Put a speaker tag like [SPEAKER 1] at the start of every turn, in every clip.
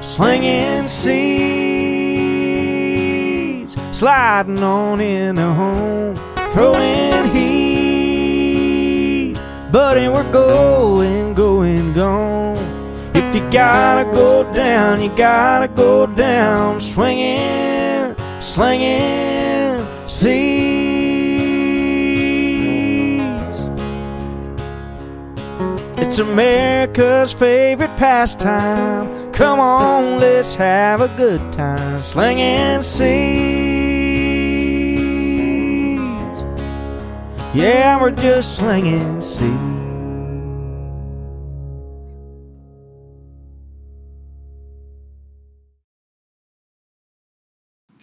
[SPEAKER 1] Slinging seeds, sliding on into home, throwing heat, buddy, we're going, gone. If you gotta go down, you gotta go down, swinging, slinging seeds. It's America's favorite pastime. Come on, let's have a good time, slinging seeds. Yeah, we're just slinging seeds.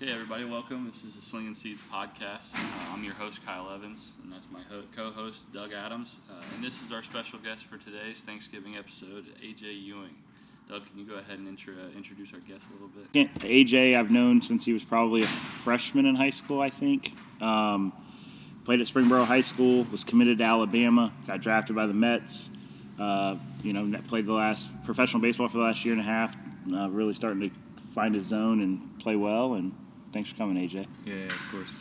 [SPEAKER 2] Okay, everybody, welcome. This is the Slinging Seeds podcast. I'm your host, Kyle Evans, and that's my co-host, Doug Adams. And this is our special guest for today's Thanksgiving episode, A.J. Ewing. Doug, can you go ahead and introduce our guest a little bit?
[SPEAKER 3] Yeah, A.J. I've known since he was probably a freshman in high school, I think. Played at Springboro High School, was committed to Alabama, got drafted by the Mets. Played the last professional baseball for the last year and a half, really starting to find his zone and play well, and thanks for coming, AJ.
[SPEAKER 4] Yeah, of course.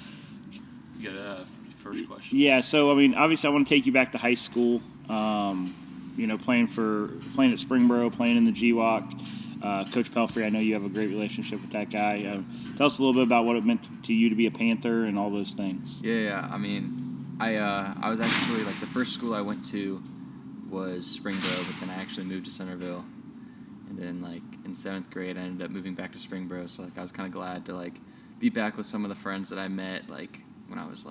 [SPEAKER 2] You got a first question?
[SPEAKER 3] Yeah, so, obviously I want to take you back to high school, playing at Springboro, playing in the GWAC. Coach Pelfrey, I know you have a great relationship with that guy. Tell us a little bit about what it meant to you to be a Panther and all those things.
[SPEAKER 4] Yeah. I was actually, the first school I went to was Springboro, but then I actually moved to Centerville. And then, in 7th grade, I ended up moving back to Springboro. So, I was kind of glad to, be back with some of the friends that I met, when I was,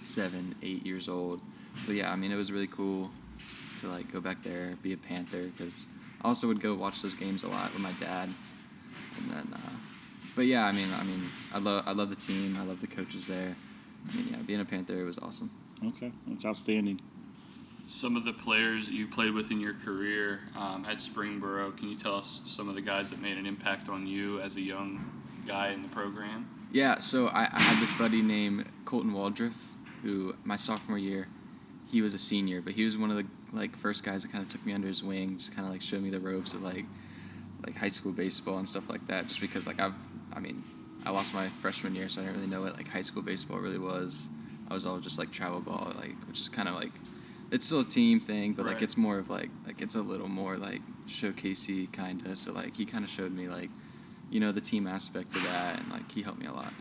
[SPEAKER 4] 7, 8 years old. So, yeah, it was really cool to, go back there, be a Panther, because I also would go watch those games a lot with my dad. And then, I love the team. I love the coaches there. Being a Panther was awesome.
[SPEAKER 3] Okay, that's outstanding.
[SPEAKER 2] Some of the players you played with in your career at Springboro, can you tell us some of the guys that made an impact on you as a young guy in the program?
[SPEAKER 4] Yeah, so I had this buddy named Colton Waldriff, who my sophomore year, he was a senior, but he was one of the first guys that kind of took me under his wing, just kind of showed me the ropes of high school baseball and stuff like that. Just because I lost my freshman year, so I didn't really know what high school baseball really was. I was all just travel ball, which is kind of it's still a team thing, but
[SPEAKER 2] right.
[SPEAKER 4] It's more of it's a little more showcasey kind of. So he kind of showed me the team aspect of that, and he helped me a lot.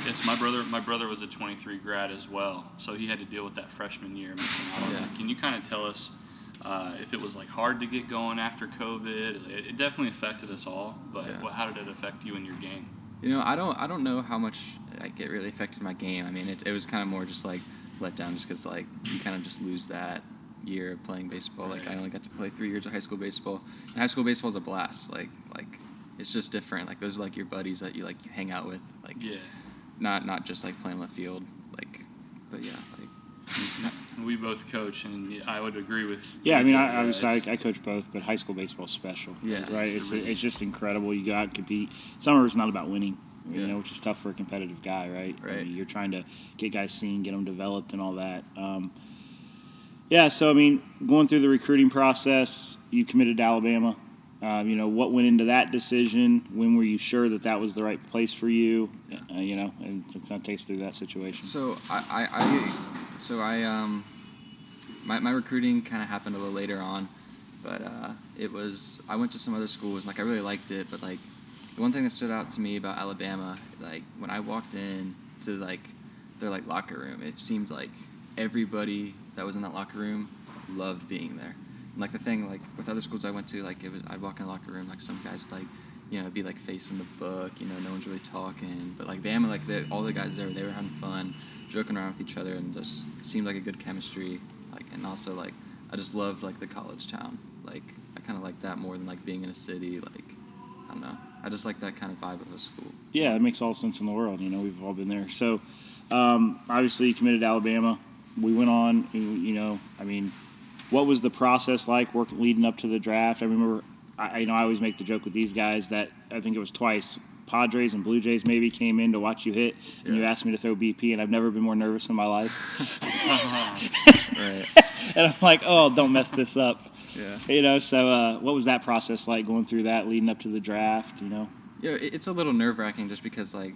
[SPEAKER 2] Yes, my brother was a 23 grad as well, so he had to deal with that freshman year missing out on that. Can you kind of tell us if it was hard to get going after COVID? It definitely affected us all, but how did it affect you in your game?
[SPEAKER 4] I don't know how much it really affected my game. It was kind of more just let down, just because you kind of just lose that year of playing baseball.
[SPEAKER 2] Right.
[SPEAKER 4] I only got to play 3 years of high school baseball, and high school baseball is a blast. It's just different. Those are your buddies that you hang out with. Not just playing on the field. But yeah.
[SPEAKER 2] We both coach, and I would agree with.
[SPEAKER 3] Yeah, I coach both, but high school baseball is special.
[SPEAKER 4] Yeah,
[SPEAKER 3] right. It's just incredible. You go out and compete. Summer is not about winning.
[SPEAKER 4] Yeah.
[SPEAKER 3] Which is tough for a competitive guy, right?
[SPEAKER 4] Right.
[SPEAKER 3] You're trying to get guys seen, get them developed, and all that. So going through the recruiting process, you committed to Alabama. What went into that decision? When were you sure that was the right place for you? And kind of take us through that situation.
[SPEAKER 4] So my recruiting kind of happened a little later on, but I went to some other schools. I really liked it, but the one thing that stood out to me about Alabama, when I walked in to their locker room, it seemed everybody that was in that locker room loved being there. And the thing with other schools I went to, I'd walk in the locker room, some guys would be facing the book, no one's really talking. But Bama, all the guys there, they were having fun, joking around with each other, and just seemed like a good chemistry. And also I just love the college town. I kind of like that more than being in a city. I don't know. I just like that kind of vibe of a school.
[SPEAKER 3] Yeah, it makes all sense in the world. We've all been there. So, obviously, you committed to Alabama. We went on. What was the process like leading up to the draft? I remember, I always make the joke with these guys that I think it was twice. Padres and Blue Jays maybe came in to watch you hit, and you asked me to throw BP, and I've never been more nervous in my life.
[SPEAKER 4] Right.
[SPEAKER 3] And I'm like, oh, don't mess this up.
[SPEAKER 4] Yeah.
[SPEAKER 3] So what was that process like going through that leading up to the draft,
[SPEAKER 4] Yeah, it's a little nerve-wracking just because, like,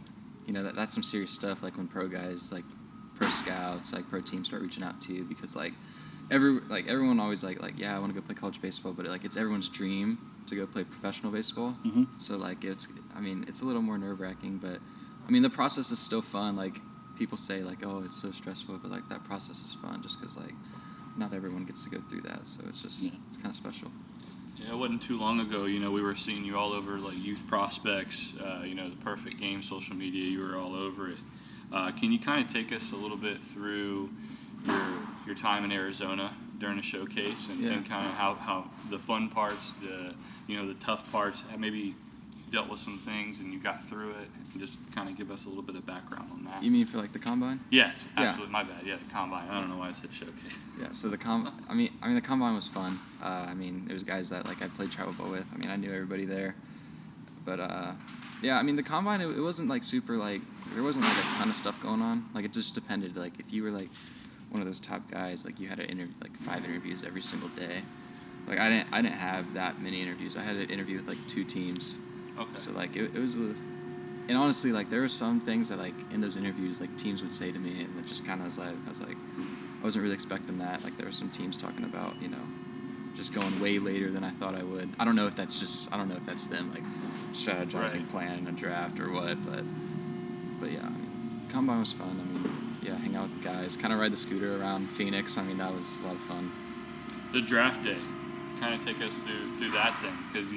[SPEAKER 4] that's some serious stuff, like when pro guys, like pro scouts, like pro teams start reaching out to you because, like, everyone always like yeah, I want to go play college baseball, but like it's everyone's dream to go play professional baseball.
[SPEAKER 3] Mm-hmm.
[SPEAKER 4] So like it's a little more nerve-wracking, but I mean the process is still fun. Like people say like, oh, it's so stressful, but like that process is fun just because like not everyone gets to go through that, so it's just it's kind of special.
[SPEAKER 2] Yeah, it wasn't too long ago, we were seeing you all over like Youth Prospects, the Perfect Game social media. You were all over it. Can you kind of take us a little bit through your time in Arizona during the showcase and kind of how the fun parts, the tough parts, maybe you dealt with some things and you got through it, and just kind of give us a little bit of background on that.
[SPEAKER 4] You mean for like the combine?
[SPEAKER 2] Yes, absolutely. Yeah. My bad. Yeah, the combine. I don't know why I said showcase.
[SPEAKER 4] Yeah, so the the combine was fun. It was guys that like I played travel ball with. I knew everybody there. But the combine it wasn't like super like there wasn't like a ton of stuff going on. Like it just depended. Like if you were like one of those top guys, like you had to interview like 5 interviews every single day. Like I didn't have that many interviews. I had to interview with like 2 teams.
[SPEAKER 2] Okay.
[SPEAKER 4] So like it was and honestly like there were some things that like in those interviews like teams would say to me, and it just kind of was like I wasn't really expecting that. Like there were some teams talking about just going way later than I thought I would. I don't know if that's them like strategizing, planning a draft or what, but yeah, combine was fun. Hang out with the guys, kind of ride the scooter around Phoenix. That was a lot of fun.
[SPEAKER 2] The draft day, kind of take us through that then, because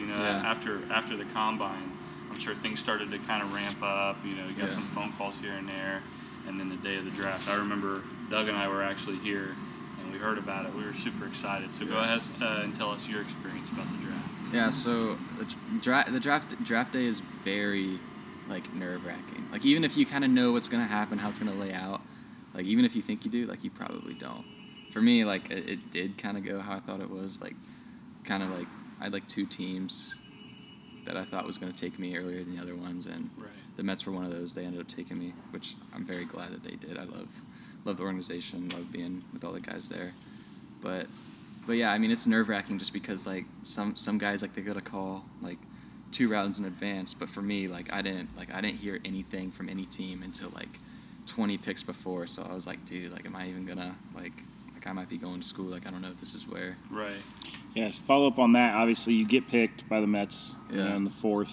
[SPEAKER 2] after the combine, I'm sure things started to kind of ramp up. You got some phone calls here and there, and then the day of the draft. I remember Doug and I were actually here, and we heard about it. We were super excited. So go ahead and tell us your experience about the draft.
[SPEAKER 4] Yeah. So the draft day is very like nerve-wracking. Like even if you kind of know what's gonna happen, how it's gonna lay out, like even if you think you do, like you probably don't. For me, like it did kind of go how I thought it was. Like kind of like I had like 2 teams that I thought was going to take me earlier than the other ones, and the Mets were one of those. They ended up taking me, which I'm very glad that they did. I love the organization, love being with all the guys there. But yeah, it's nerve-wracking just because like some guys like they got a call like 2 rounds in advance, but for me like I didn't hear anything from any team until like 20 picks before. So I was like, dude, like am I even gonna like I might be going to school, like I don't know if this is where.
[SPEAKER 2] Right.
[SPEAKER 3] Yes, follow up on that. Obviously, you get picked by the Mets in the 4th.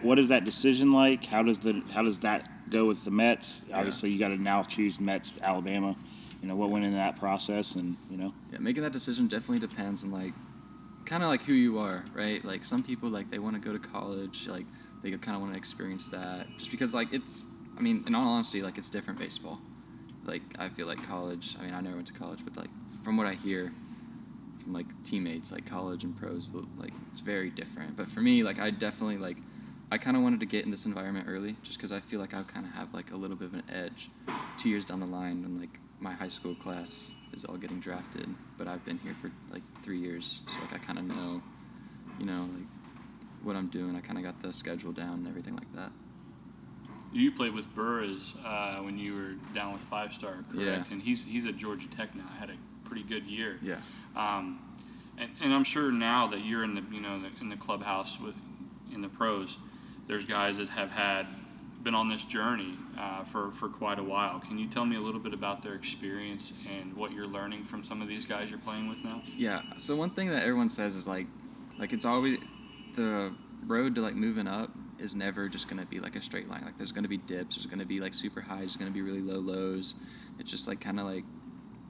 [SPEAKER 3] What is that decision like? How does that go with the Mets? Yeah. Obviously, you got to now choose Mets, Alabama. What went into that process, and
[SPEAKER 4] Yeah, making that decision definitely depends on like, kind of like who you are, right? Like some people like they want to go to college, like they kind of want to experience that, just because like it's. In all honesty, like it's different baseball. Like I feel like college. I never went to college, but like from what I hear from like teammates, like college and pros, like it's very different. But for me, like I definitely like I kind of wanted to get in this environment early, just because I feel like I kind of have like a little bit of an edge 2 years down the line when like my high school class is all getting drafted, but I've been here for like 3 years, so like I kind of know, like what I'm doing. I kind of got the schedule down and everything like that.
[SPEAKER 2] You played with Burris when you were down with 5 Star, correct?
[SPEAKER 4] Yeah.
[SPEAKER 2] And he's at Georgia Tech now. Had a pretty good year.
[SPEAKER 4] Yeah.
[SPEAKER 2] And I'm sure now that you're in the in the clubhouse in the pros, there's guys that have been on this journey for quite a while. Can you tell me a little bit about their experience and what you're learning from some of these guys you're playing with now?
[SPEAKER 4] Yeah. So one thing that everyone says is like it's always the road to like moving up is never just going to be like a straight line. Like there's going to be dips, there's going to be like super highs, there's going to be really low lows. It's just like kind of like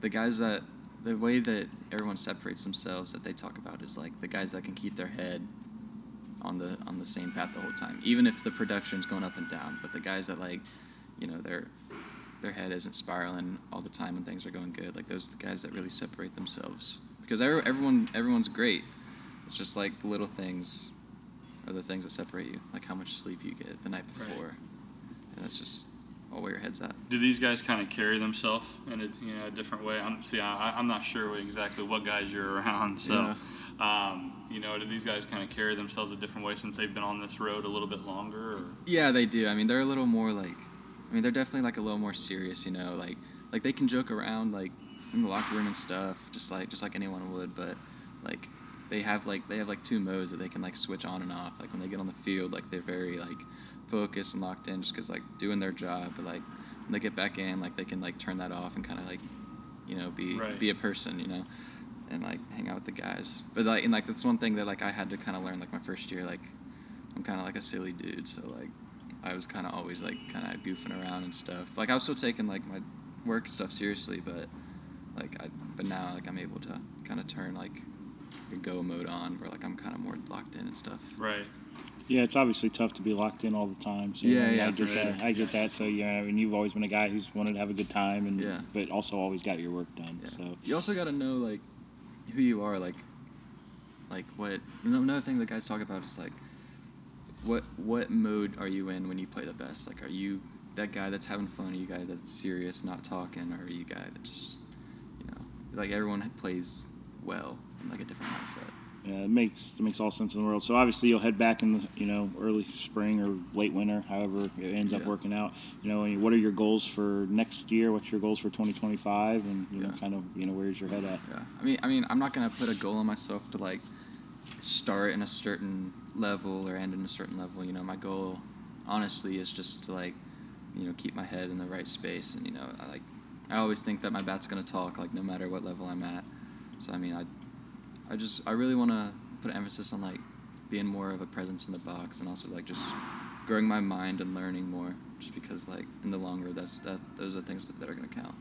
[SPEAKER 4] the guys that the way that everyone separates themselves that they talk about is like the guys that can keep their head on the same path the whole time, even if the production's going up and down. But the guys that like their head isn't spiraling all the time when things are going good, like those are the guys that really separate themselves, because everyone's great. It's just like the little things are the things that separate you, like how much sleep you get the night before. Right. And that's just all where your head's at.
[SPEAKER 2] Do these guys kind of carry themselves in a different way? I'm not sure exactly what guys you're around, so do these guys kind of carry themselves a different way since they've been on this road a little bit longer? Or?
[SPEAKER 4] Yeah, they do. They're a little more like, they're definitely like a little more serious, like they can joke around, like in the locker room and stuff, just like anyone would. But like they have like 2 modes that they can like switch on and off. Like when they get on the field, like they're very like focused and locked in, just because like doing their job. But like when they get back in, like they can like turn that off and kind of like, you know, be a person, you know, and like hang out with the guys. But like, and like that's one thing that like I had to kind of learn like my first year. Like I'm kind of like a silly dude, so like I was kind of always like kind of goofing around and stuff. Like I was still taking like my work stuff seriously, but but now like I'm able to kind of turn like a go mode on where like I'm kind of more locked in and stuff.
[SPEAKER 2] Right.
[SPEAKER 3] Yeah, it's obviously tough to be locked in all the time. So
[SPEAKER 4] Yeah,
[SPEAKER 3] I get
[SPEAKER 4] for
[SPEAKER 3] that.
[SPEAKER 4] sure.
[SPEAKER 3] I get that. So yeah, I mean, you've always been a guy who's wanted to have a good time, and
[SPEAKER 4] Yeah.
[SPEAKER 3] but also always got your work done.
[SPEAKER 4] Yeah.
[SPEAKER 3] So
[SPEAKER 4] You also got to know like who you are, like what. Another thing that guys talk about is like what mode are you in when you play the best? Like, are you that guy that's having fun? Are you guy that's serious, not talking, or are you guy that just, you know, like everyone plays well in like a different mindset?
[SPEAKER 3] yeah, it makes all sense in the world. So obviously you'll head back in the early spring or late winter, however it ends up working out. What are your goals for next year? What's your goals for 2025? And kind of where's your head at?
[SPEAKER 4] Yeah, I mean, I'm not gonna put a goal on myself to like start in a certain level or end in a certain level. My goal, honestly, is just to like, keep my head in the right space. And I always think that my bat's gonna talk, like no matter what level I'm at. So I mean, I really want to put an emphasis on like being more of a presence in the box, and also like just growing my mind and learning more. Just because like in the long run, those are things that are gonna count.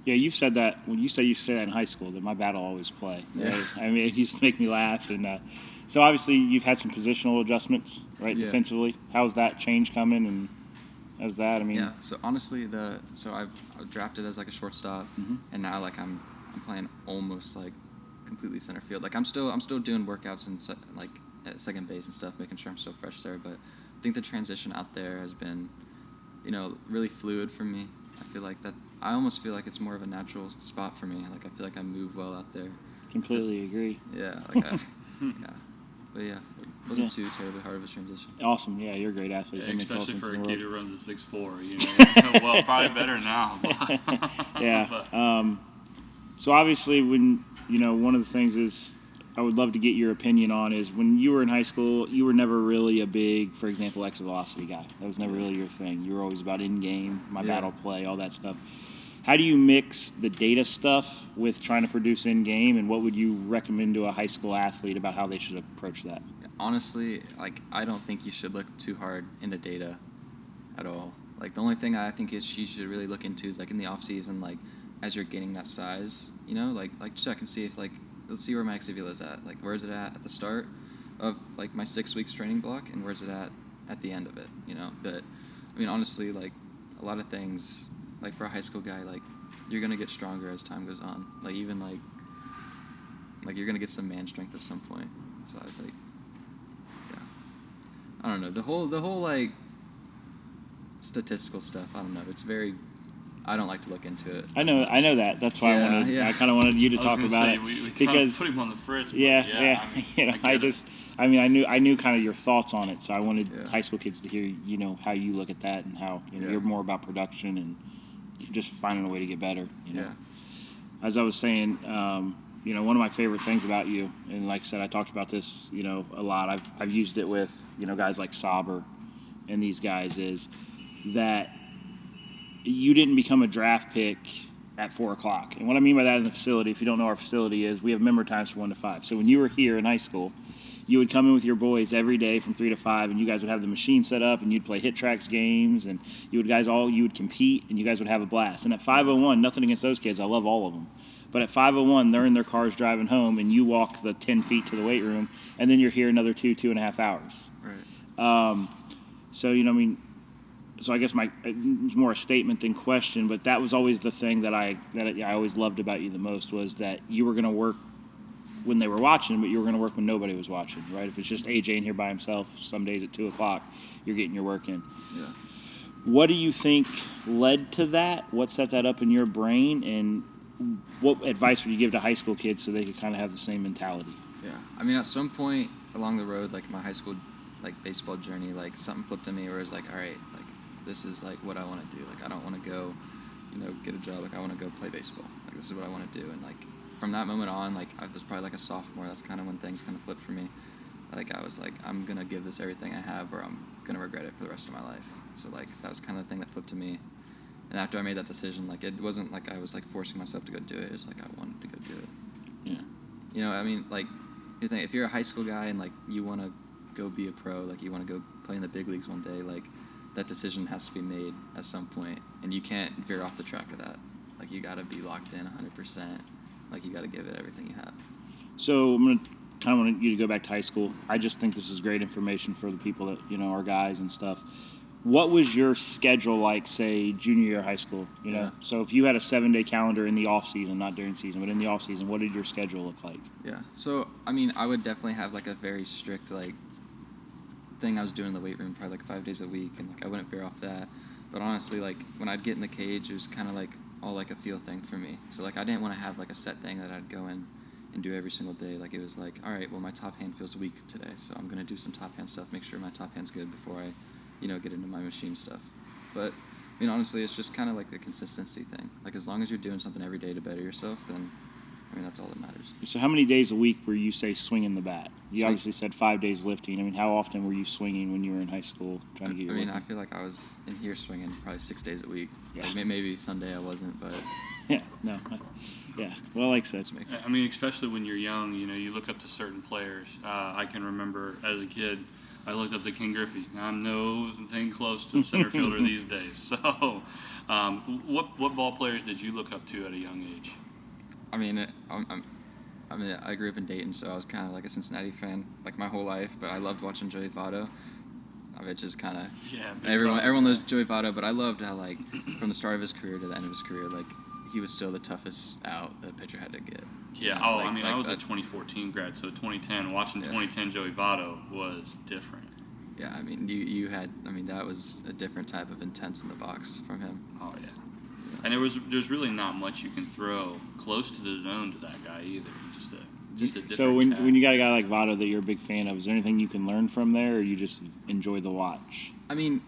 [SPEAKER 3] Yeah, you've said that when you say that in high school, that my bat will always play. Right?
[SPEAKER 4] Yeah.
[SPEAKER 3] I mean, it used to make me laugh. And so obviously you've had some positional adjustments, right, defensively. How's that change coming, and how's that? I mean,
[SPEAKER 4] yeah. So honestly, I was drafted as like a shortstop, and now like I'm playing almost like completely center field. Like I'm still doing workouts and like at second base and stuff, making sure I'm still fresh there. But I think the transition out there has been, really fluid for me. I almost feel like it's more of a natural spot for me. Like I feel like I move well out there.
[SPEAKER 3] completely agree.
[SPEAKER 4] Yeah, like yeah. But yeah, it wasn't too terribly hard of a transition.
[SPEAKER 3] Awesome. Yeah, you're a great athlete.
[SPEAKER 2] Yeah,
[SPEAKER 3] That makes all
[SPEAKER 2] especially
[SPEAKER 3] sense
[SPEAKER 2] for
[SPEAKER 3] in
[SPEAKER 2] a
[SPEAKER 3] the
[SPEAKER 2] kid
[SPEAKER 3] world.
[SPEAKER 2] who runs a 6'4", well, probably better now.
[SPEAKER 3] Yeah.
[SPEAKER 2] But,
[SPEAKER 3] So obviously, when one of the things is I would love to get your opinion on is when you were in high school, you were never really a big, for example, exit velocity guy. That was never really your thing. You were always about in game, my battle play, all that stuff. How do you mix the data stuff with trying to produce in game, and what would you recommend to a high school athlete about how they should approach that?
[SPEAKER 4] Honestly, like I don't think you should look too hard into data at all. Like the only thing I think is you should really look into is like in the off season, like as you're gaining that size, like check and see if like let's see where my exit is at. Like where is it at the start of like my 6 weeks training block, and where's it at the end of it? But I mean honestly, like a lot of things, like for a high school guy, like you're gonna get stronger as time goes on. Like even like you're gonna get some man strength at some point. So I think, yeah, I don't know the whole like statistical stuff. I don't know. It's very. I don't like to look into it.
[SPEAKER 3] I know that. That's why I kind of wanted you to talk about it
[SPEAKER 2] we
[SPEAKER 3] because
[SPEAKER 2] put him on the fritz.
[SPEAKER 3] Yeah. I mean, I knew kind of your thoughts on it, so I wanted high school kids to hear, how you look at that and how you're more about production and just finding a way to get better.
[SPEAKER 4] Yeah.
[SPEAKER 3] As I was saying, one of my favorite things about you, and like I said, I talked about this, a lot. I've used it with guys like Sauber and these guys is that you didn't become a draft pick at 4 o'clock. And what I mean by that in the facility, if you don't know our facility is, we have member times from 1 to 5. So when you were here in high school, you would come in with your boys every day from 3 to 5, and you guys would have the machine set up, and you'd play hit tracks games, and you would compete, and you guys would have a blast. And at 5:01, nothing against those kids, I love all of them. But at 5:01, they're in their cars driving home, and you walk the 10 feet to the weight room, and then you're here another 2.5 hours.
[SPEAKER 4] Right.
[SPEAKER 3] So I guess it was more a statement than question, but that was always the thing that I always loved about you the most, was that you were going to work when they were watching, but you were going to work when nobody was watching, right? If it's just A.J. in here by himself, some days at 2 o'clock, you're getting your work in.
[SPEAKER 4] Yeah.
[SPEAKER 3] What do you think led to that? What set that up in your brain? And what advice would you give to high school kids so they could kind of have the same mentality?
[SPEAKER 4] Yeah. I mean, at some point along the road, like my high school, like baseball journey, like something flipped in me where it was like, all right, like this is like what I want to do. Like I don't want to go get a job. Like, I want to go play baseball. Like, this is what I want to do. And, like, from that moment on, like, I was probably, like, a sophomore. That's kind of when things kind of flipped for me. Like, I was like, I'm going to give this everything I have or I'm going to regret it for the rest of my life. So, like, that was kind of the thing that flipped to me. And after I made that decision, like, it wasn't like I was, like, forcing myself to go do it. It's like I wanted to go do it.
[SPEAKER 3] Yeah.
[SPEAKER 4] I mean, like, you think if you're a high school guy and, like, you want to go be a pro, like, you want to go play in the big leagues one day, like, that decision has to be made at some point, and you can't veer off the track of that. Like, you got to be locked in 100%. Like, you got to give it everything you have.
[SPEAKER 3] So I'm going to kind of want you to go back to high school. I just think this is great information for the people that, are guys and stuff. What was your schedule like, say, junior year of high school?
[SPEAKER 4] Yeah.
[SPEAKER 3] So if you had a 7-day calendar in the off season, not during season, but in the off season, what did your schedule look like?
[SPEAKER 4] Yeah. So, I mean, I would definitely have, like, a very strict, like, thing I was doing in the weight room, probably, like, 5 days a week, and, like, I wouldn't veer off that. But honestly, like, when I'd get in the cage, it was kind of, like, all, like, a feel thing for me. So, like, I didn't want to have, like, a set thing that I'd go in and do every single day. Like, it was like, all right, well, my top hand feels weak today, so I'm going to do some top hand stuff, make sure my top hand's good before I get into my machine stuff. But, I mean, honestly, it's just kind of like the consistency thing. Like, as long as you're doing something every day to better yourself, then, I mean, that's all that matters.
[SPEAKER 3] So how many days a week were you, say, swinging the bat? You obviously said 5 days lifting. I mean, how often were you swinging when you were in high school trying to get your
[SPEAKER 4] I feel like I was in here swinging probably 6 days a week.
[SPEAKER 3] Yeah.
[SPEAKER 4] Like, maybe Sunday I wasn't, but...
[SPEAKER 3] Yeah, no. Yeah, well, like I said.
[SPEAKER 2] I mean, especially when you're young, you look up to certain players. I can remember as a kid, I looked up to King Griffey. I'm no thing close to a center fielder these days. So, what ball players did you look up to at a young age?
[SPEAKER 4] I mean, I grew up in Dayton, so I was kind of like a Cincinnati fan, like my whole life. But I loved watching Joey Votto. Which is kind of everyone knows Joey Votto, but I loved how, like, from the start of his career to the end of his career, like, he was still the toughest out that a pitcher had to get.
[SPEAKER 2] Yeah. I was a 2014 grad, so 2010. Watching 2010 Joey Votto was different.
[SPEAKER 4] Yeah, I mean, you had, that was a different type of intense in the box from him.
[SPEAKER 2] Oh yeah. And there's really not much you can throw close to the zone to that guy either. Just a different.
[SPEAKER 3] So when you got a guy like Votto that you're a big fan of, is there anything you can learn from there, or you just enjoy the watch?
[SPEAKER 4] I mean,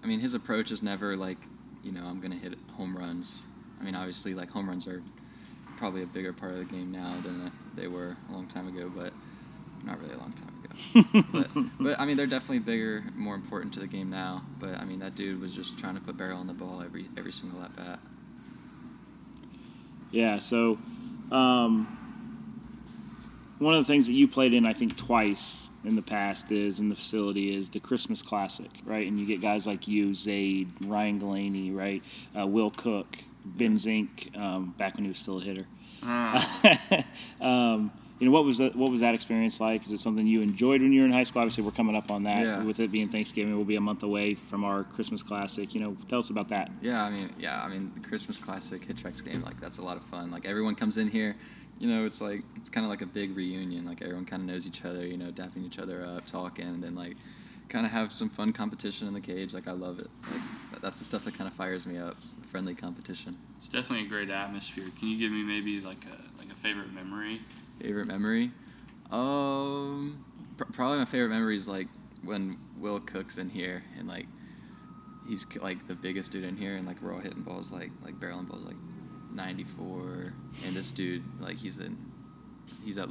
[SPEAKER 4] his approach is never like, I'm gonna hit home runs. I mean, obviously, like, home runs are probably a bigger part of the game now than they were a long time ago, but not really a long time ago. but I mean, they're definitely bigger, more important to the game now. But I mean, that dude was just trying to put barrel on the ball every single at bat.
[SPEAKER 3] Yeah. So, one of the things that you played in, I think, twice in the past in the facility is the Christmas Classic, right? And you get guys like you, Zaid, Ryan Galaney, right? Will Cook, Ben Zink, back when he was still a hitter. What was that experience like? Is it something you enjoyed when you were in high school? Obviously, we're coming up on that.
[SPEAKER 4] Yeah.
[SPEAKER 3] With it being Thanksgiving, we'll be a month away from our Christmas Classic. Tell us about that.
[SPEAKER 4] Yeah, I mean, the Christmas Classic hit tracks game, like, that's a lot of fun. Like, everyone comes in here, it's kind of like a big reunion. Like, everyone kind of knows each other, dapping each other up, talking, and then, like, kind of have some fun competition in the cage. Like, I love it. Like, that's the stuff that kind of fires me up. Friendly competition.
[SPEAKER 2] It's definitely a great atmosphere. Can you give me maybe like a favorite memory?
[SPEAKER 4] Favorite memory? Probably my favorite memory is, like, when Will Cook's in here and, like, he's like the biggest dude in here, and, like, we're all hitting balls like barreling balls like 94, and this dude, like, he's at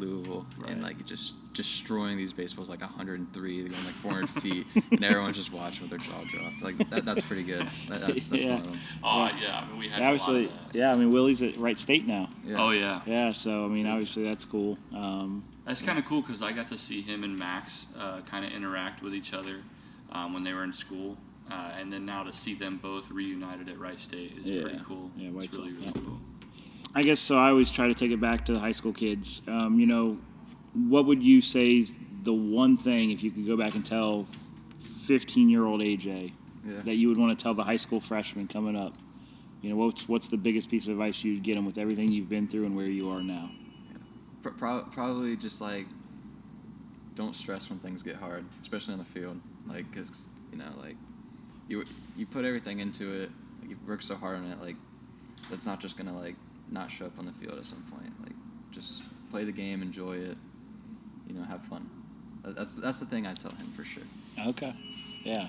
[SPEAKER 4] Louisville, right, and, like, just destroying these baseballs like 103, they're going like 400 feet, and everyone's just watching with their jaw dropped. Like, that's pretty good. That's
[SPEAKER 3] Yeah.
[SPEAKER 4] one of them.
[SPEAKER 2] Oh yeah, I mean, we had
[SPEAKER 3] obviously,
[SPEAKER 2] a lot of that.
[SPEAKER 3] yeah. I mean, Willie's at Wright State now.
[SPEAKER 4] Yeah.
[SPEAKER 2] Oh yeah.
[SPEAKER 3] Yeah. So I mean, obviously that's cool.
[SPEAKER 2] That's kind of cool because I got to see him and Max kind of interact with each other when they were in school, and then now to see them both reunited at Wright State is pretty cool.
[SPEAKER 3] Yeah,
[SPEAKER 2] it's really cool.
[SPEAKER 3] I guess so. I always try to take it back to the high school kids. What would you say is the one thing, if you could go back and tell 15-year-old A.J. that you would want to tell the high school freshman coming up? What's the biggest piece of advice you'd get them with everything you've been through and where you are now?
[SPEAKER 4] Probably just, like, don't stress when things get hard, especially on the field. Like, because, like, you put everything into it, like, you work so hard on it, like, that's not just going to, like, not show up on the field at some point. Like, just play the game, enjoy it, have fun. That's the thing I tell him for sure.
[SPEAKER 3] Okay. Yeah.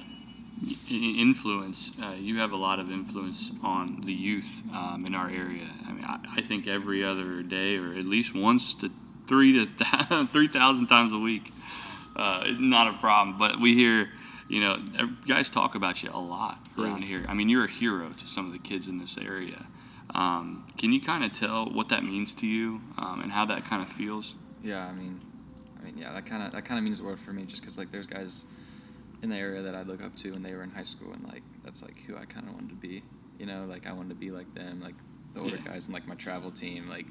[SPEAKER 2] influence, you have a lot of influence on the youth in our area. I mean, I think every other day, or at least once to 3,000 times a week, not a problem. But we hear, guys talk about you a lot around here. I mean, you're a hero to some of the kids in this area. Can you kind of tell what that means to you and how that kind of feels?
[SPEAKER 4] Yeah, I mean, yeah, that kind of means the world for me, just because like there's guys in the area that I look up to when they were in high school, and like that's like who I kind of wanted to be. Like I wanted to be like them, like the older guys, and like my travel team, like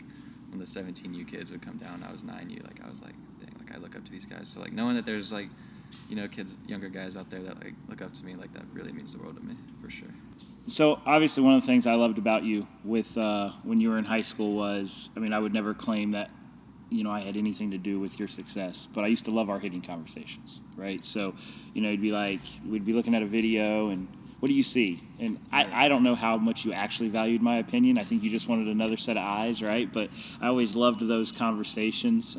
[SPEAKER 4] when the 17U kids would come down, I was 9U, like I was like, dang, like I look up to these guys. So like knowing that there's like, kids, younger guys out there that like look up to me, like that really means the world to me, for sure.
[SPEAKER 3] So obviously one of the things I loved about you with when you were in high school was, I mean, I would never claim that, I had anything to do with your success, but I used to love our hitting conversations, right? So, it'd be like, we'd be looking at a video and what do you see? And I don't know how much you actually valued my opinion. I think you just wanted another set of eyes, right? But I always loved those conversations.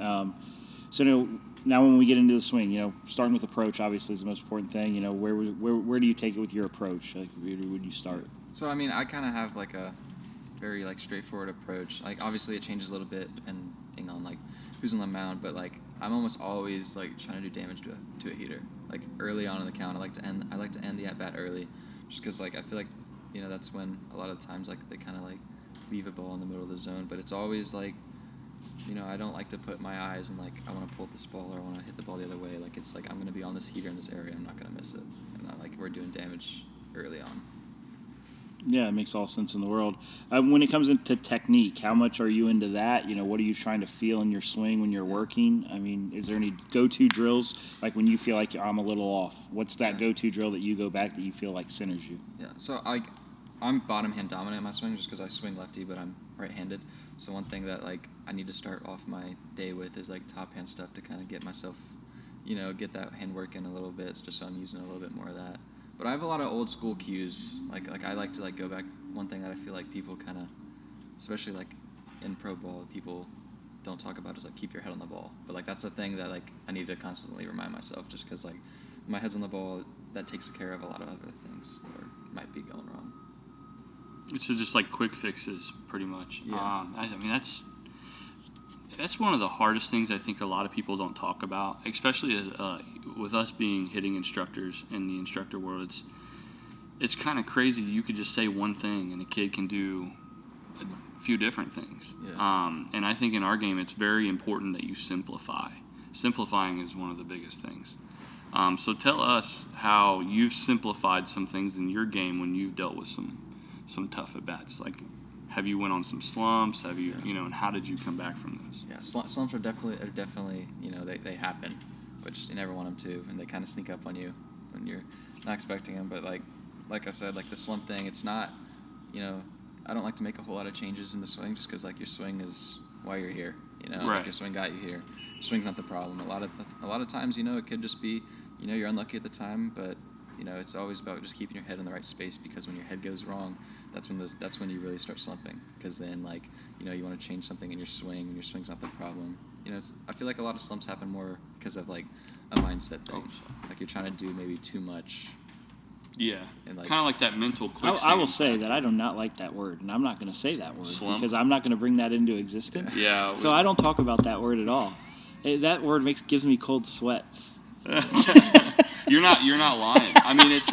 [SPEAKER 3] So now when we get into the swing, starting with approach obviously is the most important thing. Where do you take it with your approach? Like, where would you start?
[SPEAKER 4] So I mean, I kind of have like a very like straightforward approach. Like obviously it changes a little bit depending on like who's on the mound, but like I'm almost always like trying to do damage to a hitter. Like early on in the count, I like to end the at bat early, just because like I feel like that's when a lot of times like they kind of like leave a ball in the middle of the zone, but it's always like I don't like to put my eyes and like I want to pull this ball or I want to hit the ball the other way. Like it's like I'm going to be on this heater in this area. I'm not going to miss it. And like we're doing damage early on.
[SPEAKER 3] Yeah, it makes all sense in the world. When it comes into technique, how much are you into that? What are you trying to feel in your swing when you're working? I mean, is there any go-to drills? Like when you feel like I'm a little off, what's that go-to drill that you go back that you feel like centers you?
[SPEAKER 4] Yeah, so I'm bottom hand dominant in my swing just because I swing lefty, but I'm right-handed. So one thing that like I need to start off my day with is like top hand stuff to kind of get myself, get that hand working a little bit, just so I'm using a little bit more of that. But I have a lot of old school cues. Like I like to like go back. One thing that I feel like people kind of, especially like in pro ball, people don't talk about is like keep your head on the ball. But like that's a thing that like I need to constantly remind myself, just because like my head's on the ball, that takes care of a lot of other things that might be going wrong.
[SPEAKER 2] So just like quick fixes, pretty much.
[SPEAKER 4] Yeah.
[SPEAKER 2] I mean that's one of the hardest things I think a lot of people don't talk about, especially as with us being hitting instructors in the instructor world. It's kind of crazy. You could just say one thing and a kid can do a few different things.
[SPEAKER 4] Yeah.
[SPEAKER 2] And I think in our game it's very important that you simplify. Simplifying is one of the biggest things. So tell us how you've simplified some things in your game when you've dealt with some tough at-bats. Like, have you went on some slumps? Have you, and how did you come back from those?
[SPEAKER 4] Yeah, slumps are definitely they happen, which you never want them to, and they kind of sneak up on you when you're not expecting them. But like I said, like the slump thing, it's not, I don't like to make a whole lot of changes in the swing just because like your swing is why you're here,
[SPEAKER 2] Right.
[SPEAKER 4] Like your swing got you here. Your swing's not the problem. A lot of times, it could just be, you're unlucky at the time, but it's always about just keeping your head in the right space, because when your head goes wrong, that's when you really start slumping, because then like you want to change something in your swing when your swing's not the problem. I feel like a lot of slumps happen more because of like a mindset thing. Like you're trying to do maybe too much.
[SPEAKER 2] Yeah,
[SPEAKER 4] and like,
[SPEAKER 2] kind of like that mental quicksand.
[SPEAKER 3] I will say that I do not like that word, and I'm not going to say that word
[SPEAKER 2] Slump?
[SPEAKER 3] because I'm not going to bring that into existence.
[SPEAKER 2] Yeah.
[SPEAKER 3] So I don't talk about that word at all. That word gives me cold sweats.
[SPEAKER 2] You're not lying. I mean, it's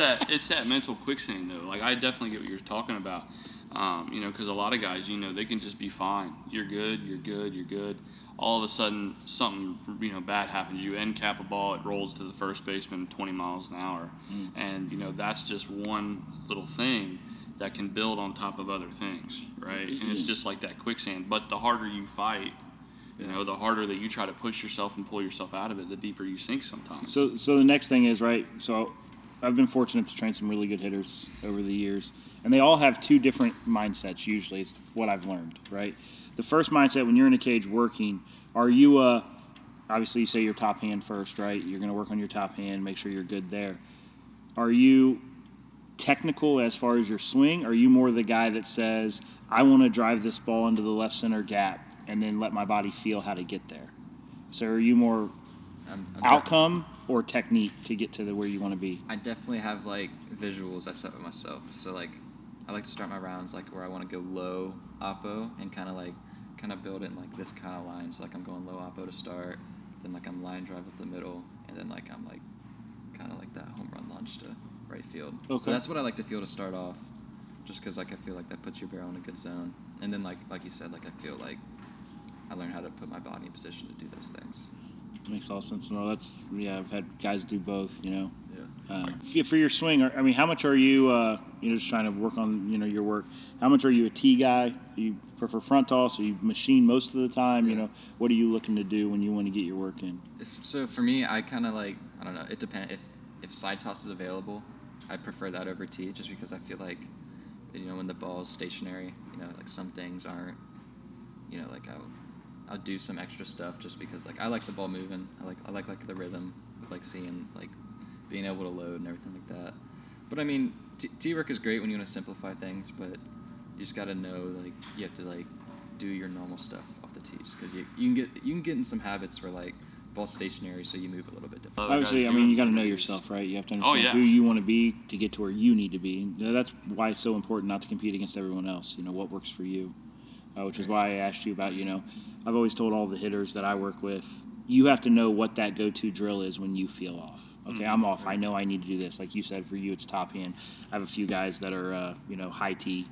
[SPEAKER 2] that mental quicksand though. Like I definitely get what you're talking about. Because a lot of guys, they can just be fine. You're good. All of a sudden, something bad happens. You end cap a ball, it rolls to the first baseman 20 miles an hour, and that's just one little thing that can build on top of other things, right? And it's just like that quicksand. But the harder you fight, the harder that you try to push yourself and pull yourself out of it, the deeper you sink sometimes.
[SPEAKER 3] So the next thing is, right, so I've been fortunate to train some really good hitters over the years, and they all have two different mindsets usually. It's what I've learned, right? The first mindset, when you're in a cage working, are you obviously you say your top hand first, right? You're going to work on your top hand, make sure you're good there. Are you technical as far as your swing? Or are you more the guy that says, I want to drive this ball into the left center gap and then let my body feel how to get there? So are you more
[SPEAKER 4] I'm
[SPEAKER 3] outcome or technique to get to where you want to be?
[SPEAKER 4] I definitely have like visuals I set with myself. So like I like to start my rounds like where I want to go low oppo and kind of build it in like this kind of line. So like I'm going low oppo to start, then like I'm line drive up the middle, and then like I'm like kind of like that home run launch to right field.
[SPEAKER 3] Okay.
[SPEAKER 4] But that's what I like to feel to start off, just because like I feel like that puts your barrel in a good zone. And then like you said, like I feel like I learned how to put my body in position to do those things.
[SPEAKER 3] Makes all sense. No, I've had guys do both,
[SPEAKER 4] Yeah.
[SPEAKER 3] For your swing, I mean, how much are you, just trying to work on, your work, how much are you a tee guy? You prefer front toss, or you machine most of the time?
[SPEAKER 4] Yeah.
[SPEAKER 3] What are you looking to do when you want to get your work in?
[SPEAKER 4] So for me, I kind of like, I don't know, it depends. If side toss is available, I prefer that over tee, just because I feel like, when the ball is stationary, like some things aren't, like I'll do some extra stuff just because like I like the ball moving. I like the rhythm of like seeing like being able to load and everything like that. But I mean, tee work is great when you want to simplify things, but you just got to know like you have to like do your normal stuff off the tee, just because you can get in some habits where like ball's stationary, so you move a little bit different.
[SPEAKER 3] Obviously, I mean, you got to know yourself, right? You have to understand who you want to be to get to where you need to be. That's why it's so important not to compete against everyone else. What works for you, which is why I asked you about. I've always told all the hitters that I work with, you have to know what that go-to drill is when you feel off. Okay, I'm off. I know I need to do this. Like you said, for you, it's top hand. I have a few guys that are, high tee.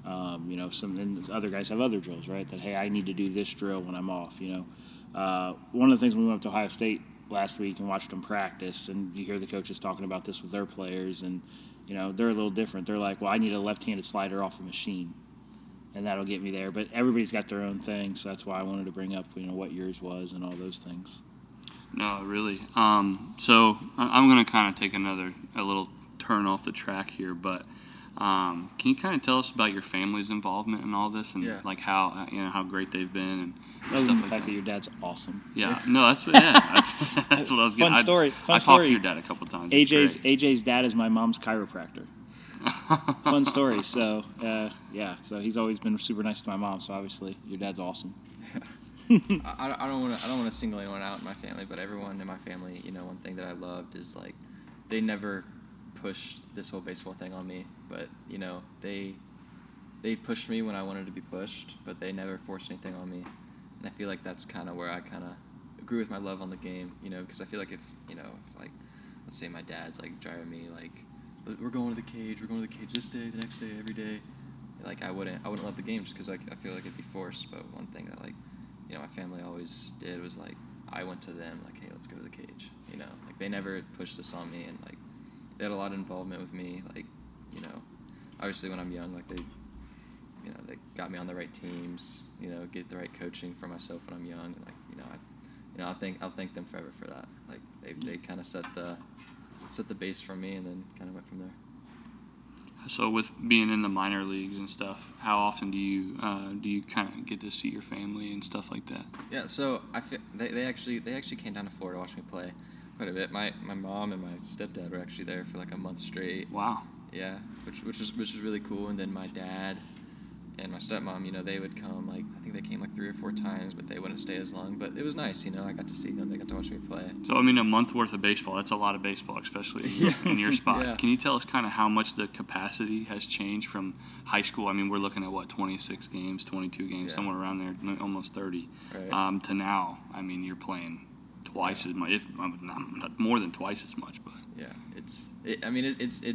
[SPEAKER 3] And other guys have other drills, right? That, hey, I need to do this drill when I'm off. One of the things when we went to Ohio State last week and watched them practice, and you hear the coaches talking about this with their players, and they're a little different. They're like, well, I need a left-handed slider off a machine, and that'll get me there. But everybody's got their own thing, so that's why I wanted to bring up, what yours was and all those things.
[SPEAKER 2] No, really. So I'm going to kind of take a little turn off the track here, but can you kind of tell us about your family's involvement in all this, and like how great they've been and
[SPEAKER 3] Other
[SPEAKER 2] stuff
[SPEAKER 3] than the
[SPEAKER 2] like
[SPEAKER 3] fact
[SPEAKER 2] that?
[SPEAKER 3] that your dad's awesome.
[SPEAKER 2] Yeah, no, that's what I was getting.
[SPEAKER 3] Fun story.
[SPEAKER 2] I talked to your dad a couple times.
[SPEAKER 3] AJ's dad is my mom's chiropractor. Fun story. So so he's always been super nice to my mom. So obviously your dad's awesome.
[SPEAKER 4] I don't want to single anyone out in my family, but everyone in my family, one thing that I loved is like they never pushed this whole baseball thing on me, but they pushed me when I wanted to be pushed, but they never forced anything on me, and I feel like that's kind of where I kind of agree with my love on the game, because I feel like if like let's say my dad's like driving me like we're going to the cage this day, the next day, every day, like I wouldn't love the game just because I feel like it'd be forced. But one thing that like my family always did was like I went to them like, hey, let's go to the cage, like they never pushed this on me, and like they had a lot of involvement with me, like obviously when I'm young, like they got me on the right teams, get the right coaching for myself when I'm young, and like I'll thank them forever for that. Like they kind of set the base for me, and then kind of went from there.
[SPEAKER 2] So with being in the minor leagues and stuff, how often do you kind of get to see your family and stuff like that?
[SPEAKER 4] Yeah, so I feel they actually came down to Florida to watch me play quite a bit. My mom and my stepdad were actually there for like a month straight.
[SPEAKER 2] Wow.
[SPEAKER 4] Yeah, which was really cool. And then my dad and my stepmom, they would come, like I think they came like 3 or 4 times, but they wouldn't stay as long. But it was nice, I got to see them. They got to watch me play.
[SPEAKER 2] So I mean, a month worth of baseball, that's a lot of baseball, especially in your spot.
[SPEAKER 4] Yeah.
[SPEAKER 2] Can you tell us kind of how much the capacity has changed from high school? I mean, we're looking at 26 games, 22 games, somewhere around there, almost 30.
[SPEAKER 4] Right.
[SPEAKER 2] To now, I mean, you're playing twice as much, if not more than twice as much. But
[SPEAKER 4] yeah, it's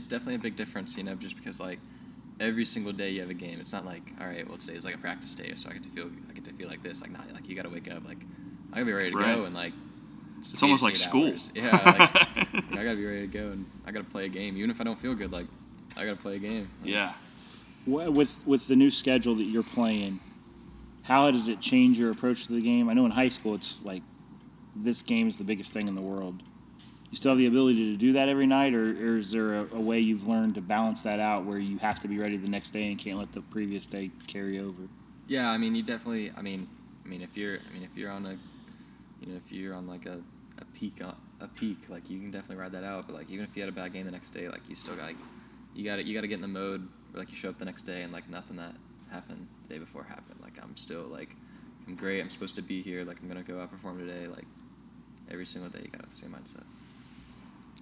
[SPEAKER 4] definitely a big difference, just because like every single day you have a game. It's not like, all right, well, today is like a practice day, so I get to feel like this. Like, not like you got to wake up like I gotta be ready to go, and like
[SPEAKER 2] it's almost like school.
[SPEAKER 4] Hours. Yeah, like I gotta be ready to go, and I gotta play a game, even if I don't feel good. Like I gotta play a game. Like,
[SPEAKER 2] yeah.
[SPEAKER 3] With the new schedule that you're playing, how does it change your approach to the game? I know in high school it's like this game is the biggest thing in the world. You still have the ability to do that every night, or is there a way you've learned to balance that out where you have to be ready the next day and can't let the previous day carry over?
[SPEAKER 4] Yeah, I mean, you definitely. I mean, if you're on like a peak, like you can definitely ride that out. But like even if you had a bad game the next day, like you still got you got to get in the mode where like you show up the next day and like nothing that happened the day before happened. Like I'm still like I'm great. I'm supposed to be here. Like I'm gonna go outperform today. Like every single day you got to have the same mindset.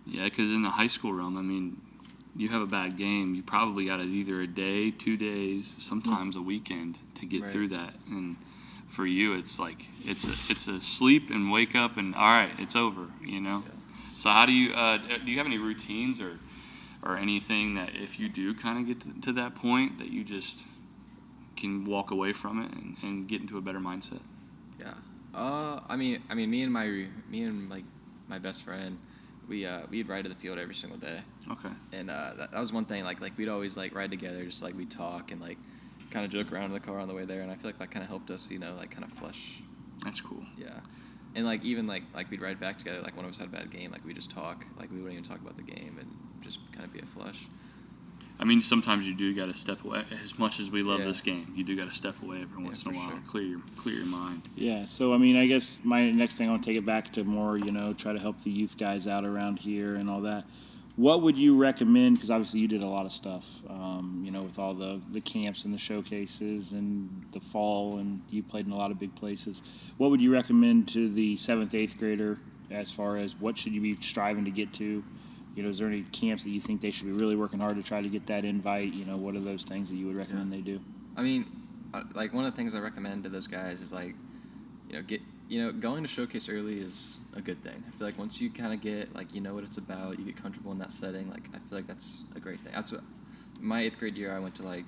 [SPEAKER 2] Yeah, because in the high school realm, I mean, you have a bad game, you probably got it either a day, 2 days, sometimes a weekend to get
[SPEAKER 4] Right.
[SPEAKER 2] through that. And for you, it's like it's a sleep and wake up and all right, it's over.
[SPEAKER 4] Yeah.
[SPEAKER 2] So how do you have any routines or anything that if you do kind of get to that point that you just can walk away from it and get into a better mindset?
[SPEAKER 4] Yeah. I mean, me and like my best friend, we'd ride to the field every single day.
[SPEAKER 2] Okay.
[SPEAKER 4] And that was one thing. Like we'd always like ride together, just like we'd talk and like kind of joke around in the car on the way there. And I feel like that kind of helped us, like kind of flush.
[SPEAKER 2] That's cool.
[SPEAKER 4] Yeah. And like even like we'd ride back together. Like one of us had a bad game, like we just talk. Like we wouldn't even talk about the game and just kind of be a flush.
[SPEAKER 2] I mean, sometimes you do got to step away. As much as we love
[SPEAKER 4] Yeah.
[SPEAKER 2] this game, you do got to step away every once in a
[SPEAKER 4] for
[SPEAKER 2] while,
[SPEAKER 4] sure.
[SPEAKER 2] and clear your mind.
[SPEAKER 3] Yeah, so I mean, I guess my next thing I want to take it back to more, try to help the youth guys out around here and all that. What would you recommend? Because obviously you did a lot of stuff, with all the camps and the showcases and the fall, and you played in a lot of big places. What would you recommend to the 7th, 8th grader as far as what should you be striving to get to? Is there any camps that you think they should be really working hard to try to get that invite? What are those things that you would recommend they do?
[SPEAKER 4] I mean, like one of the things I recommend to those guys is like, going to showcase early is a good thing. I feel like once you kind of get like what it's about, you get comfortable in that setting. Like I feel like that's a great thing. That's what my 8th grade year I went to like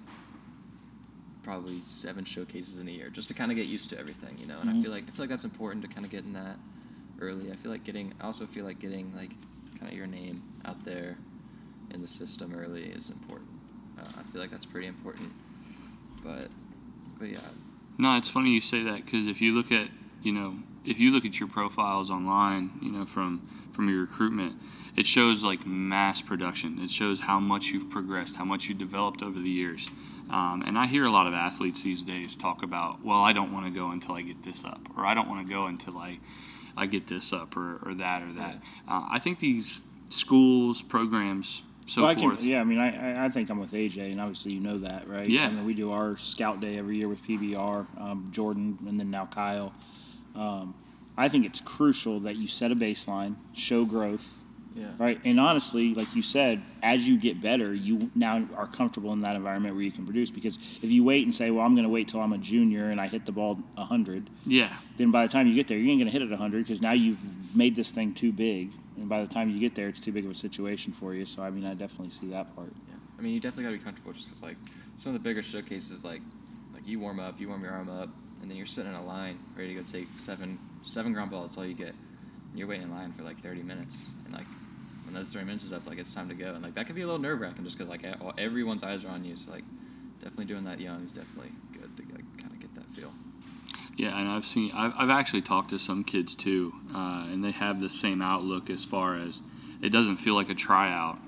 [SPEAKER 4] probably 7 showcases in a year just to kind of get used to everything, And
[SPEAKER 3] Mm-hmm.
[SPEAKER 4] I feel like that's important to kind of get in that early. I also feel like getting like kind of your name out there in the system early is important. I feel like that's pretty important. But yeah.
[SPEAKER 2] No, it's funny you say that because if you look at your profiles online, from your recruitment, it shows like mass production. It shows how much you've progressed, how much you developed over the years. And I hear a lot of athletes these days talk about, well, I don't want to go until I get this up, or I don't want to go until I get this up, or that. I think these schools, programs, forth.
[SPEAKER 3] I think I'm with AJ, and obviously you know that, right?
[SPEAKER 2] Yeah.
[SPEAKER 3] I mean, we do our scout day every year with PBR, Jordan, and then now Kyle. I think it's crucial that you set a baseline, show growth,
[SPEAKER 4] Yeah.
[SPEAKER 3] right? And honestly, like you said, as you get better, you now are comfortable in that environment where you can produce. Because if you wait and say, well, I'm going to wait till I'm a junior and I hit the ball 100,
[SPEAKER 2] Yeah.
[SPEAKER 3] then by the time you get there, you ain't going to hit it 100 because now you've made this thing too big. And by the time you get there, it's too big of a situation for you. So, I mean, I definitely see that part.
[SPEAKER 4] Yeah. I mean, you definitely got to be comfortable just because, like, some of the bigger showcases, like you warm up, you warm your arm up, and then you're sitting in a line ready to go take seven ground balls. That's all you get. And you're waiting in line for, like, 30 minutes. And, like, when those 30 minutes is up, like, it's time to go. And, like, that can be a little nerve-wracking just because, like, everyone's eyes are on you. So, like, definitely doing that young is definitely good to, like, kind of get that feel.
[SPEAKER 2] Yeah, and I've actually talked to some kids too, and they have the same outlook as far as it doesn't feel like a tryout.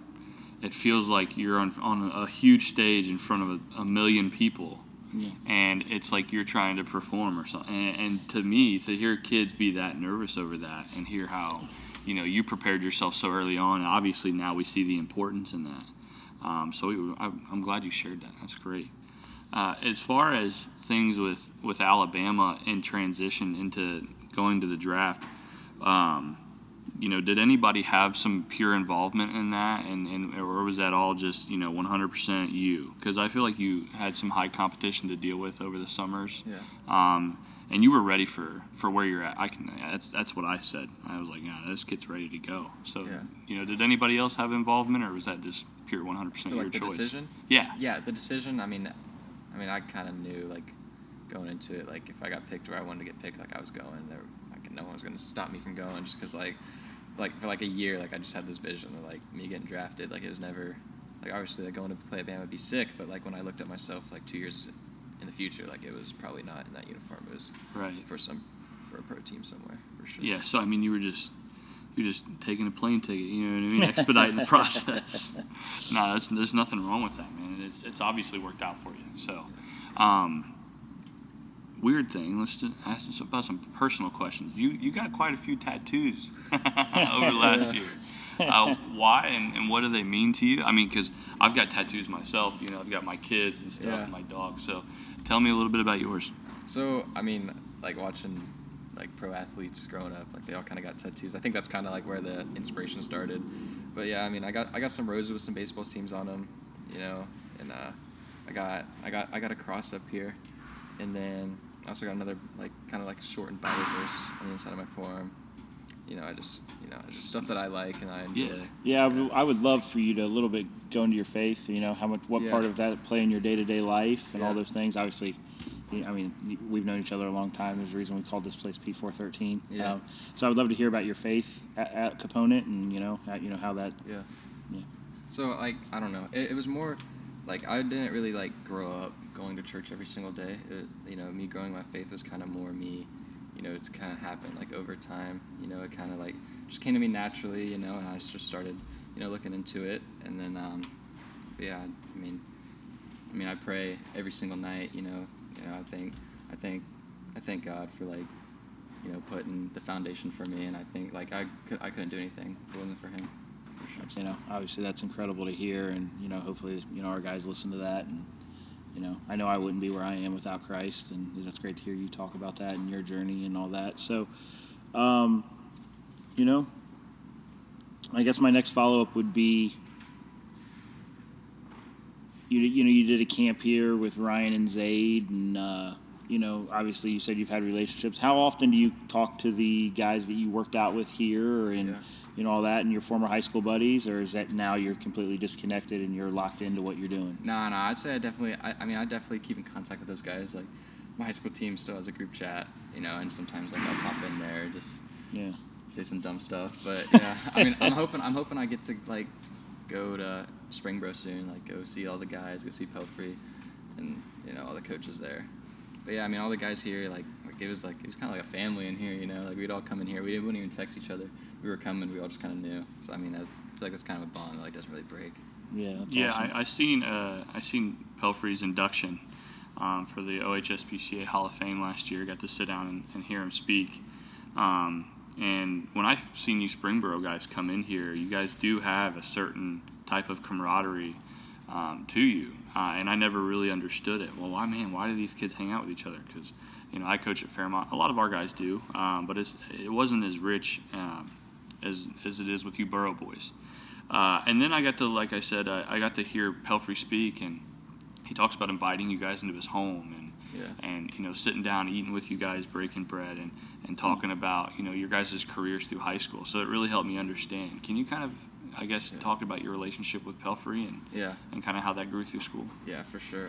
[SPEAKER 2] It feels like you're on a huge stage in front of a million people,
[SPEAKER 3] Yeah.
[SPEAKER 2] and it's like you're trying to perform or something. And to me, to hear kids be that nervous over that and hear how, you prepared yourself so early on, and obviously now we see the importance in that. I'm glad you shared that. That's great. As far as things with Alabama in transition into going to the draft, did anybody have some pure involvement in that, or was that all just 100% you? Because I feel like you had some high competition to deal with over the summers.
[SPEAKER 4] Yeah.
[SPEAKER 2] And you were ready for where you're at. That's what I said. I was like, this kid's ready to go. So,
[SPEAKER 4] Yeah.
[SPEAKER 2] Did anybody else have involvement, or was that just pure 100%
[SPEAKER 4] For,
[SPEAKER 2] your
[SPEAKER 4] like, the
[SPEAKER 2] choice?
[SPEAKER 4] decision?
[SPEAKER 2] Yeah.
[SPEAKER 4] Yeah, the decision, I mean, I kind of knew, like, going into it, like, if I got picked where I wanted to get picked, like, I was going. No one was going to stop me from going just because, like, for, like, a year, like, I just had this vision of, like, me getting drafted. Like, it was never, like, obviously, like, going to play at Bama would be sick, but, like, when I looked at myself, like, 2 years in the future, like, it was probably not in that uniform. It was
[SPEAKER 2] Right.
[SPEAKER 4] for a pro team somewhere, for sure.
[SPEAKER 2] Yeah, so, I mean, you're just taking a plane ticket, you know what I mean? Expediting the process. No, there's nothing wrong with that, man. It's obviously worked out for you. So, weird thing. Let's just ask about some personal questions. You got quite a few tattoos over the last year. Why and what do they mean to you? I mean, because I've got tattoos myself. I've got my kids and stuff,
[SPEAKER 4] Yeah.
[SPEAKER 2] and my dog. So, tell me a little bit about yours.
[SPEAKER 4] So, I mean, like, watching, like pro athletes growing up. Like they all kind of got tattoos. I think that's kind of like where the inspiration started. But yeah, I mean, I got some roses with some baseball teams on them, you know, and I got a cross up here, and then I also got another like kind of like shortened Bible verse on the inside of my forearm. It's just stuff that I like and I enjoy.
[SPEAKER 3] Yeah, I would love for you to a little bit go into your faith. What part of that play in your day-to-day life and all those things. Obviously, I mean, we've known each other a long time. There's a reason we called this place P413.
[SPEAKER 4] Yeah.
[SPEAKER 3] So I would love to hear about your faith at component and how that.
[SPEAKER 4] Yeah.
[SPEAKER 3] Yeah.
[SPEAKER 4] So like I don't know, it was more like I didn't really like grow up going to church every single day. Me growing my faith was kind of more me. It's kind of happened like over time. It kind of like just came to me naturally. And I just started looking into it, and then yeah. I pray every single night. I thank God for like putting the foundation for me, and I think like I couldn't do anything if it wasn't for Him. For sure.
[SPEAKER 3] Obviously that's incredible to hear, and hopefully our guys listen to that, and I know I wouldn't be where I am without Christ, and it's great to hear you talk about that and your journey and all that. So, I guess my next follow-up would be, you did a camp here with Ryan and Zaid, and obviously you said you've had relationships. How often do you talk to the guys that you worked out with here and all that, and your former high school buddies, or is that now you're completely disconnected and you're locked into what you're doing?
[SPEAKER 4] No, I'd say I definitely keep in contact with those guys. Like my high school team still has a group chat, and sometimes like I'll pop in there just say some dumb stuff. But yeah, I'm hoping I get to like go to Springboro soon, like go see all the guys, go see Pelfrey, and all the coaches there. But yeah, all the guys here, like it was kind of like a family in here, like we'd all come in here. We wouldn't even text each other. We were coming, we all just kind of knew. So I feel like that's kind of a bond that like doesn't really break.
[SPEAKER 3] Yeah.
[SPEAKER 2] Awesome. I seen Pelfrey's induction for the OHSPCA Hall of Fame last year. Got to sit down and hear him speak. And when I've seen you Springboro guys come in here, you guys do have a certain type of camaraderie to you. And I never really understood it. Well, why do these kids hang out with each other? Because, I coach at Fairmont. A lot of our guys do, but it wasn't as rich as it is with you Borough boys. And then I got to, like I said, I got to hear Pelfrey speak, and he talks about inviting you guys into his home and sitting down, eating with you guys, breaking bread, and talking about, your guys' careers through high school. So it really helped me understand. Can you kind of, I guess, talk about your relationship with Pelfrey and kind of how that grew through school?
[SPEAKER 4] Yeah, for sure.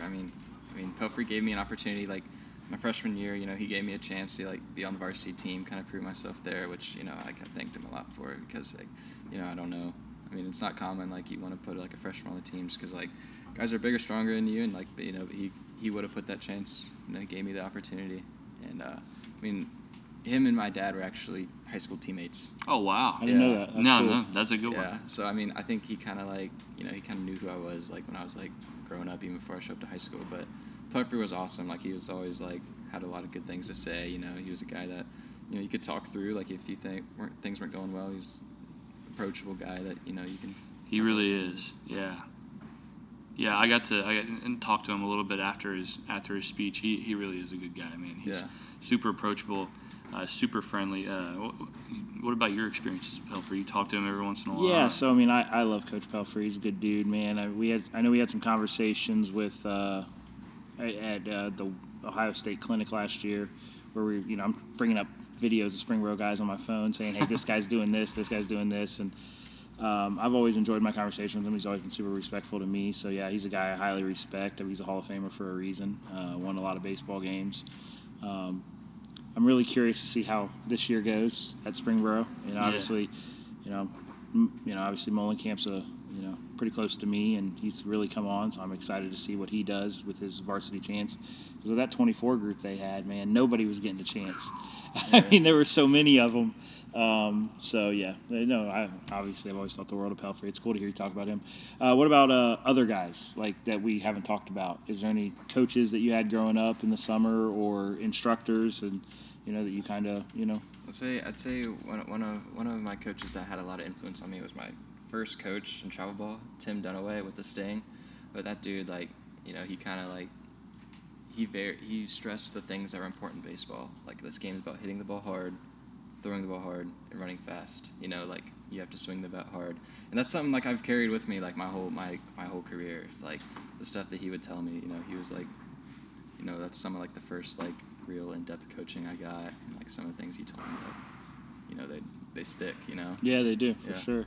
[SPEAKER 4] Pelfrey gave me an opportunity, like, my freshman year, he gave me a chance to, like, be on the varsity team, kind of prove myself there, which, I kind of thanked him a lot for it because, like, I don't know. It's not common, like, you want to put, like, a freshman on the team just because, like, guys are bigger, stronger than you, and, like, but he would have put that chance, he gave me the opportunity. And, him and my dad were actually high school teammates.
[SPEAKER 2] Oh, wow.
[SPEAKER 3] I didn't know that. That's cool.
[SPEAKER 2] No, that's a good one.
[SPEAKER 4] Yeah, so, I think he kind of, like, he kind of knew who I was, like, when I was, like, growing up, even before I showed up to high school, but Pelfrey was awesome. Like, he was always, like, had a lot of good things to say. He was a guy that, you could talk through. Like, if you think things weren't going well, he's an approachable guy that, you can.
[SPEAKER 2] He really is, yeah. Yeah, I got to talk to him a little bit after his speech. He really is a good guy, man. He's super approachable, super friendly. What about your experience, Pelfrey? You talk to him every once in a while.
[SPEAKER 3] Yeah, so I love Coach Pelfrey. He's a good dude, man. I know we had some conversations with at the Ohio State Clinic last year, where I'm bringing up videos of Springboro guys on my phone saying, hey, this guy's doing this guy's doing this, and I've always enjoyed my conversation with him. He's always been super respectful to me. So yeah, he's a guy I highly respect. He's a Hall of Famer for a reason. Won a lot of baseball games. I'm really curious to see how this year goes at Springboro, and obviously, obviously Molencamp's pretty close to me, and he's really come on. So I'm excited to see what he does with his varsity chance. Because of that 24 group they had, man, nobody was getting a chance. Yeah. There were so many of them. So yeah, I've always thought the world of Pelfrey. It's cool to hear you talk about him. What about other guys like that we haven't talked about? Is there any coaches that you had growing up in the summer, or instructors, and that you kind of
[SPEAKER 4] I'd say one of my coaches that had a lot of influence on me was my first coach in travel ball, Tim Dunaway with the Sting. But that dude, like, he kind of like he stressed the things that were important in baseball. Like this game is about hitting the ball hard, throwing the ball hard, and running fast. You know, like you have to swing the bat hard, and that's something like I've carried with me like my whole career. It's like the stuff that he would tell me. You know, he was like, you know, that's some of like the first like real in-depth coaching I got, and like some of the things he told me, like, you know, they stick. You know.
[SPEAKER 3] Yeah, they do for sure.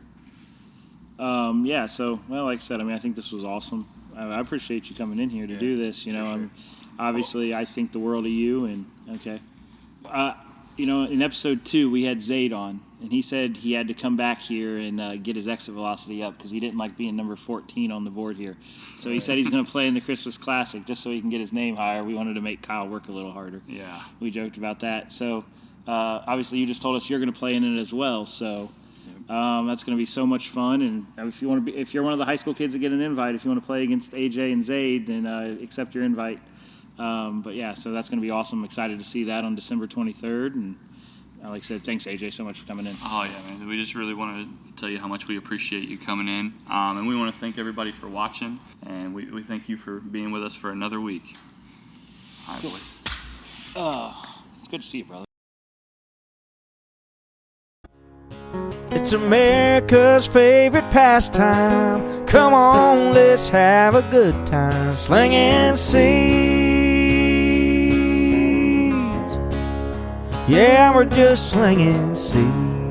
[SPEAKER 3] Yeah. So, well, like I said, I mean, I think this was awesome. I appreciate you coming in here to do this. You know,
[SPEAKER 4] sure.
[SPEAKER 3] Obviously, I think the world of you. And okay, you know, in episode 2, we had Zayd on, and he said he had to come back here and get his exit velocity up because he didn't like being number 14 on the board here. So he said he's going to play in the Christmas Classic just so he can get his name higher. We wanted to make Kyle work a little harder.
[SPEAKER 2] Yeah.
[SPEAKER 3] We joked about that. So obviously, you just told us you're going to play in it as well. So that's going to be so much fun. And if you're one of the high school kids that get an invite, if you want to play against AJ and Zayd, then accept your invite. But yeah, so that's going to be awesome. I'm excited to see that on December 23rd. And like I said, thanks AJ so much for coming in.
[SPEAKER 2] Oh yeah, man. We just really want to tell you how much we appreciate you coming in, and we want to thank everybody for watching, and we thank you for being with us for another week. All right, boys.
[SPEAKER 3] It's good to see you, brother.
[SPEAKER 1] It's America's favorite pastime. Come on, let's have a good time. Slinging seeds. Yeah, we're just slinging seeds.